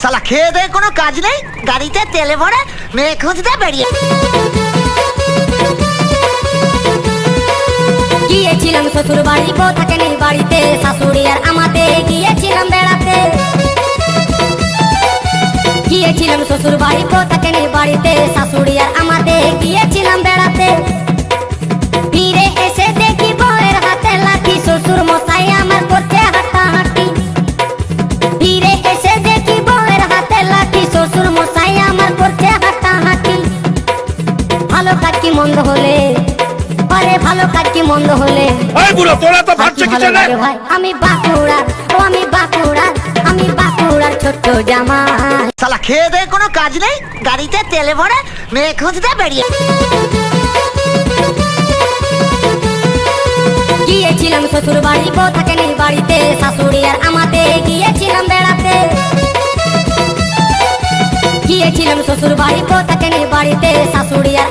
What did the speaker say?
শালা খেয়ে দেয়ে কোনো কাজ নেই, গাড়িতে তেলে ভরে মেয়ে খুঁজতে বেরিয়ে গিয়েছিলাম শ্বশুর বাড়ি, বউ থাকেনি বাড়িতে, শাশুড়ি আর আমাতে গিয়েছিলাম বেড়াতে। গিয়েছিলাম শ্বশুর বাড়ি, বউ থাকেনি বাড়িতে, শাশুড়ি আর আমাতে গিয়েছিলাম বেড়াতে। ফিরে এসে দেখি বউয়ের হাতে লাঠি, শ্বশুর মশাই আমার করছে হাঁটাহাঁটি। ফিরে এসে দেখি বউয়ের হাতে লাঠি, শ্বশুর মশাই আমার করছে হাঁটাহাঁটি। ভালো কাজ কি মন্দ হলে, আরে ভালো কাজ কি মন্দ হলে, এই বুড়ো তোরা তো ভাবছিস কি জানে ভাই আমি বাঁকুড়ার, ও আমি বাঁকুড়ার, আমি বাঁকুড়ার ছোট্ট জামাই। শালা খেয়ে দেয়ে কোনো কাজ নেই, গাড়িতে তেলে ভরে মেয়ে খুঁজতে বেরিয়ে গিয়েছিলাম শ্বশুর বাড়ি, বউ থাকেনি বাড়িতে, শাশুড়ি আর আমাতে গিয়েছিলাম বেড়াতে। গিয়েছিলাম শ্বশুর বাড়ি, বউ থাকেনি বাড়িতে, শাশুড়ি আর